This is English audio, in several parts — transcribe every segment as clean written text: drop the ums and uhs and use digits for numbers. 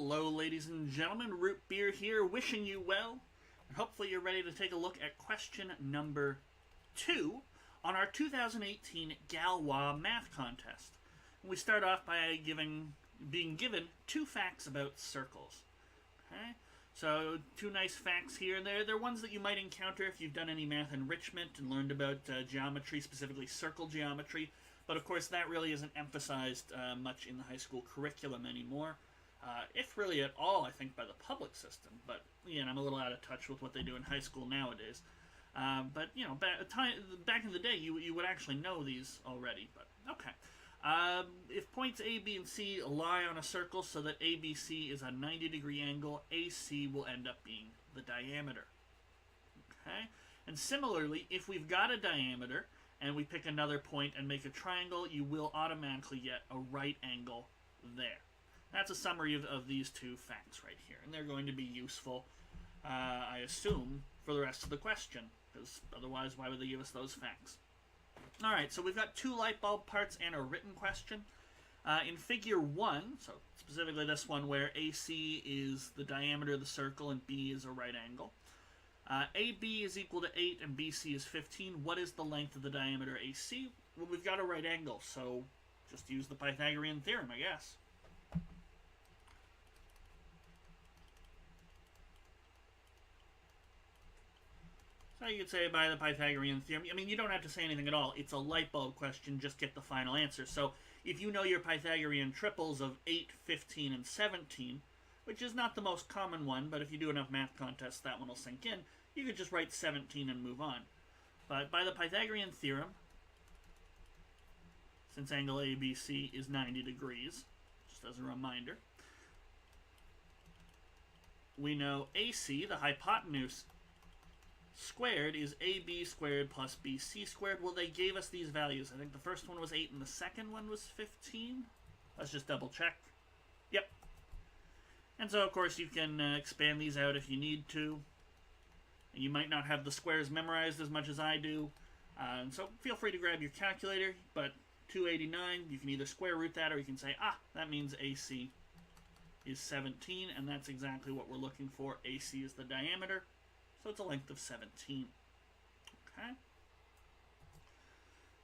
Hello, ladies and gentlemen. Root Beer here, wishing you well. And hopefully you're ready to take a look at question number 2 on our 2018 Galois math contest. We start off by being given 2 facts about circles. Okay? So, 2 nice facts here. They're ones that you might encounter if you've done any math enrichment and learned about geometry, specifically circle geometry. But of course, that really isn't emphasized much in the high school curriculum anymore. If really at all, I think, by the public system. But, again, I'm a little out of touch with what they do in high school nowadays. But, you know, back in the day, you would actually know these already. But, okay. If points A, B, and C lie on a circle so that ABC is a 90-degree angle, AC will end up being the diameter. Okay? And similarly, if we've got a diameter and we pick another point and make a triangle, you will automatically get a right angle there. That's a summary of these 2 facts right here, and they're going to be useful, I assume, for the rest of the question, because otherwise why would they give us those facts? Alright, so we've got 2 light bulb parts and a written question. In figure 1, so specifically this one where AC is the diameter of the circle and B is a right angle, AB is equal to 8 and BC is 15. What is the length of the diameter AC? Well, we've got a right angle, so just use the Pythagorean theorem, I guess. So you could say by the Pythagorean theorem, I mean, you don't have to say anything at all. It's a light bulb question, just get the final answer. So if you know your Pythagorean triples of 8, 15, and 17, which is not the most common one, but if you do enough math contests, that one will sink in, you could just write 17 and move on. But by the Pythagorean theorem, since angle ABC is 90 degrees, just as a reminder, we know AC, the hypotenuse squared, is AB squared plus BC squared. Well, they gave us these values. I think the first one was 8 and the second one was 15. Let's just double check. Yep. And so, of course, you can expand these out if you need to. You might not have the squares memorized as much as I do. And so feel free to grab your calculator, but 289, you can either square root that or you can say, that means AC is 17, and that's exactly what we're looking for. AC is the diameter. So it's a length of 17. Okay.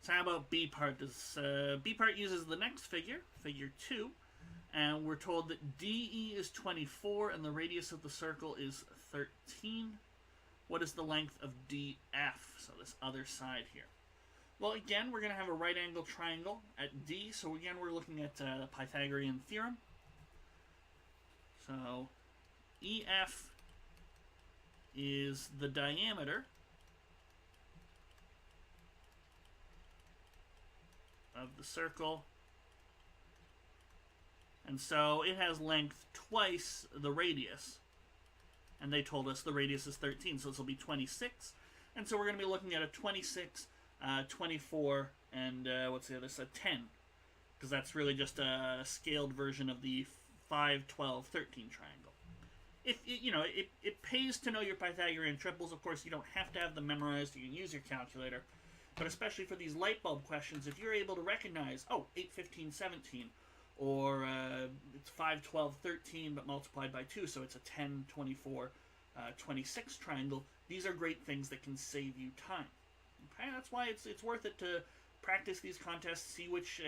So how about B part? B part uses the next figure, figure 2, and we're told that DE is 24 and the radius of the circle is 13. What is the length of DF? So this other side here. Well, again, we're going to have a right angle triangle at D. So again, we're looking at the Pythagorean theorem. So EF is the diameter of the circle, and so it has length twice the radius, and they told us the radius is 13, so this will be 26, and so we're going to be looking at a 26, 24, and what's the other side? 10, because that's really just a scaled version of the 5, 12, 13 triangle. It pays to know your Pythagorean triples. Of course, you don't have to have them memorized. You can use your calculator. But especially for these light bulb questions, if you're able to recognize, 8, 15, 17, or it's 5, 12, 13, but multiplied by 2, so it's a 10, 24, 26 triangle, these are great things that can save you time. Okay, that's why it's worth it to practice these contests, see which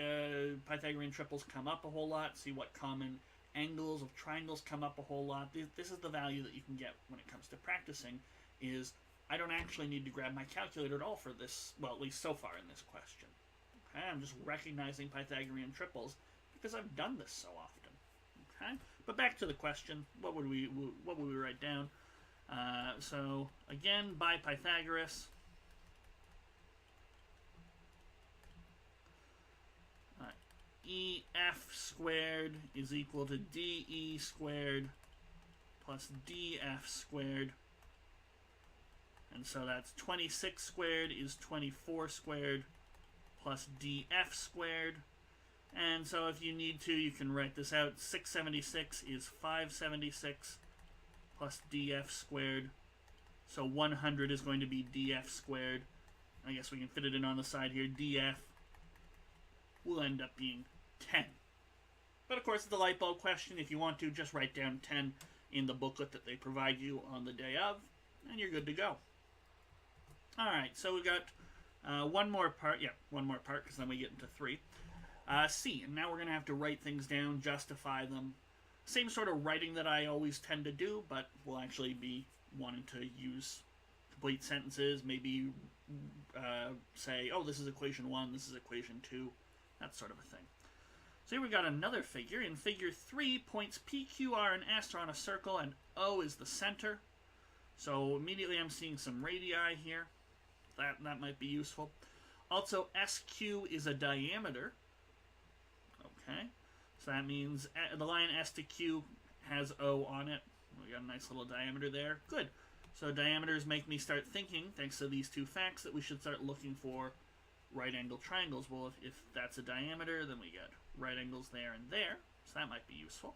Pythagorean triples come up a whole lot, see what common angles of triangles come up a whole lot. This is the value that you can get when it comes to practicing, is I don't actually need to grab my calculator at all for this, well, at least so far in this question. Okay, I'm just recognizing Pythagorean triples because I've done this so often. Okay, but back to the question, what would we write down? So again, by Pythagoras, EF squared is equal to DE squared plus DF squared. And so that's 26 squared is 24 squared plus DF squared. And so if you need to, you can write this out. 676 is 576 plus DF squared. So 100 is going to be DF squared. I guess we can fit it in on the side here. DF will end up being 10. But of course, it's a light bulb question. If you want to, just write down 10 in the booklet that they provide you on the day of, and you're good to go. Alright, so we've got one more part. Yeah, one more part, because then we get into 3. C, and now we're going to have to write things down, justify them. Same sort of writing that I always tend to do, but we'll actually be wanting to use complete sentences, maybe say, oh, this is equation 1, this is equation 2, that sort of a thing. So here we've got another figure. In figure 3, points P, Q, R, and S are on a circle, and O is the center. So immediately I'm seeing some radii here. That might be useful. Also, SQ is a diameter. Okay, so that means the line S to Q has O on it. We got a nice little diameter there. Good. So diameters make me start thinking, thanks to these two facts, that we should start looking for right-angled triangles. Well, if that's a diameter, then we get right angles there and there. So that might be useful.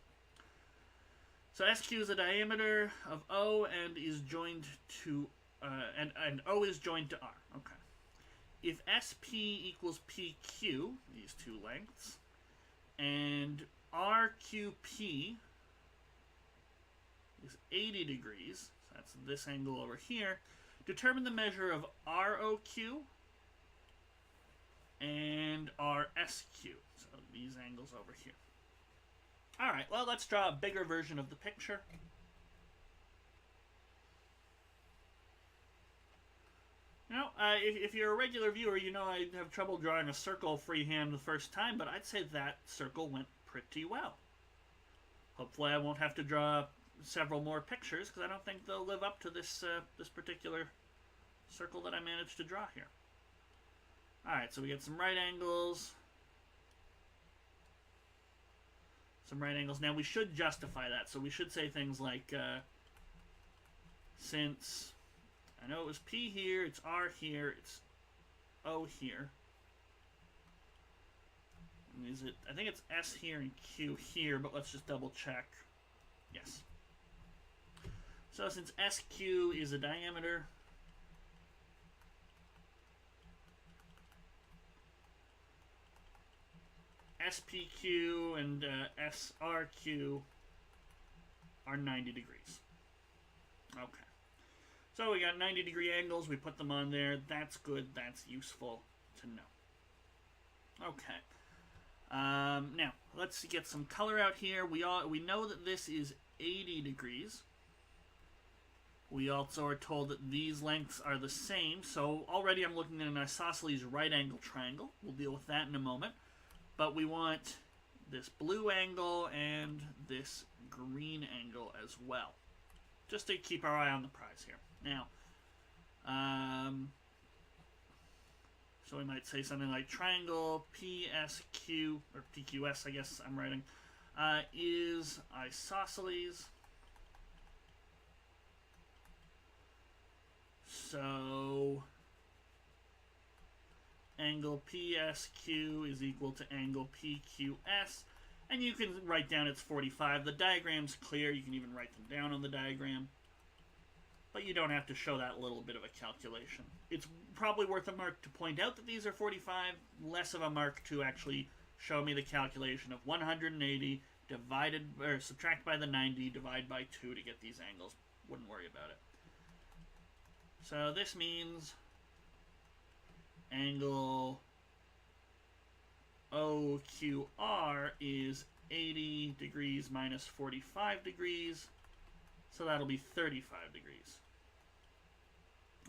So SQ is a diameter of O and is joined to and O is joined to R. Okay. If SP equals PQ, these two lengths, and RQP is 80 degrees, so that's this angle over here, determine the measure of ROQ and RSQ, so these angles over here. Alright, well, let's draw a bigger version of the picture. You know, if you're a regular viewer, you know I have trouble drawing a circle freehand the first time, but I'd say that circle went pretty well. Hopefully I won't have to draw several more pictures, because I don't think they'll live up to this this particular circle that I managed to draw here. Alright, so we get some right angles. Some right angles. Now we should justify that, so we should say things like, since I know it was P here, it's R here, it's O here. And is it? I think it's S here and Q here, but let's just double check. Yes. So since SQ is a diameter, SPQ and SRQ are 90 degrees. Okay. So we got 90-degree angles. We put them on there. That's good. That's useful to know. Okay. Now, let's get some color out here. We know that this is 80 degrees. We also are told that these lengths are the same. So already I'm looking at an isosceles right-angle triangle. We'll deal with that in a moment. But we want this blue angle and this green angle as well, just to keep our eye on the prize here. Now, so we might say something like triangle PSQ, or PQS, I guess I'm writing, is isosceles. So angle PSQ is equal to angle PQS, and you can write down it's 45. The diagram's clear. You can even write them down on the diagram, but you don't have to show that little bit of a calculation. It's probably worth a mark to point out that these are 45, less of a mark to actually show me the calculation of 180 divided, or subtract by the 90, divide by 2 to get these angles. Wouldn't worry about it. So this means angle OQR is 80 degrees minus 45 degrees, so that'll be 35 degrees.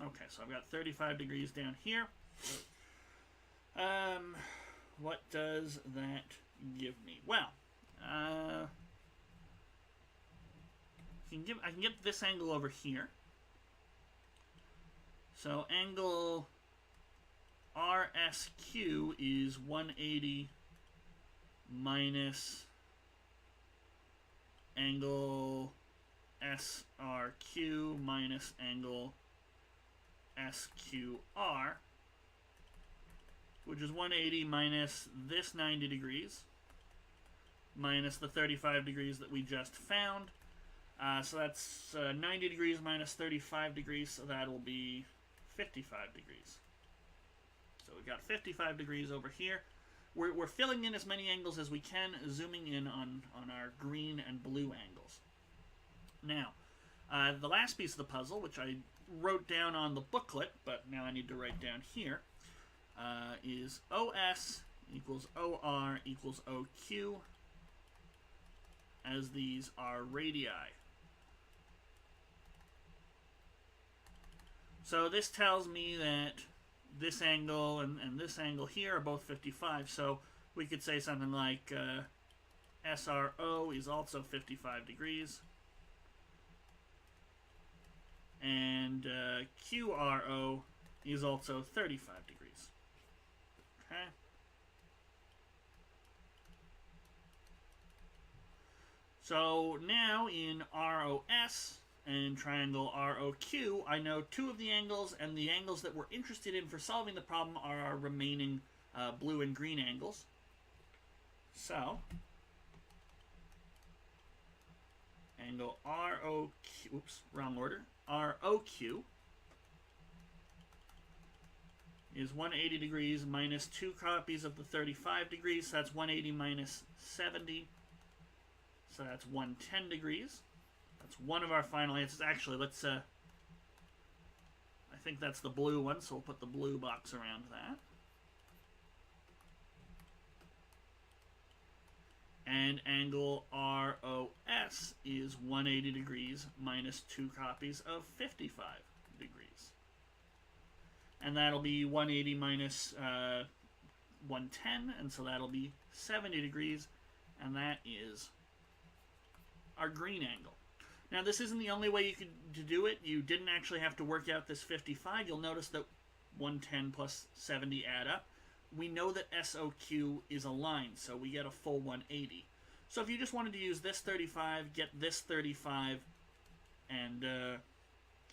Okay, so I've got 35 degrees down here. What does that give me? Well, I can get this angle over here. So angle RSQ is 180 minus angle SRQ minus angle SQR, which is 180 minus this 90 degrees minus the 35 degrees that we just found. So that's 90 degrees minus 35 degrees, so that'll be 55 degrees. So we've got 55 degrees over here. we're filling in as many angles as we can, zooming in on our green and blue angles. Now, the last piece of the puzzle, which I wrote down on the booklet, but now I need to write down here, is OS equals OR equals OQ, as these are radii. So this tells me that this angle and this angle here are both 55, so we could say something like SRO is also 55 degrees, and QRO is also 35 degrees. Okay. So now in ROS and triangle ROQ, I know two of the angles, and the angles that we're interested in for solving the problem are our remaining blue and green angles. So, angle ROQ, oops, wrong order, ROQ is 180 degrees minus 2 copies of the 35 degrees, so that's 180 minus 70, so that's 110 degrees. That's one of our final answers. Actually, let's, I think that's the blue one, so we'll put the blue box around that. And angle ROS is 180 degrees minus 2 copies of 55 degrees. And that'll be 180 minus 110, and so that'll be 70 degrees, and that is our green angle. Now, this isn't the only way you could do it. You didn't actually have to work out this 55. You'll notice that 110 plus 70 add up. We know that SOQ is a line, so we get a full 180. So if you just wanted to use this 35, get this 35, and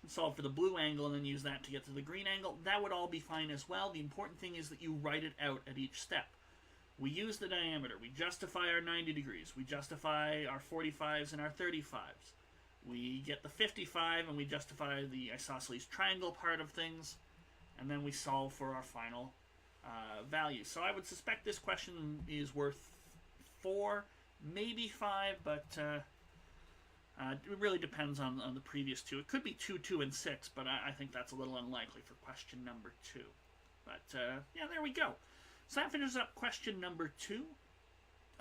solve for the blue angle, and then use that to get to the green angle, that would all be fine as well. The important thing is that you write it out at each step. We use the diameter. We justify our 90 degrees. We justify our 45s and our 35s. We get the 55, and we justify the isosceles triangle part of things, and then we solve for our final value. So I would suspect this question is worth 4, maybe 5, but it really depends on the previous two. It could be 2, 2, and 6, but I think that's a little unlikely for question number 2. But yeah, there we go. So that finishes up question number 2.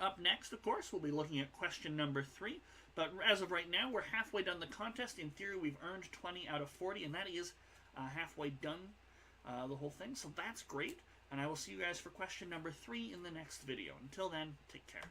Up next, of course, we'll be looking at question number 3. But as of right now, we're halfway done the contest. In theory, we've earned 20 out of 40, and that is halfway done the whole thing. So that's great. And I will see you guys for question number 3 in the next video. Until then, take care.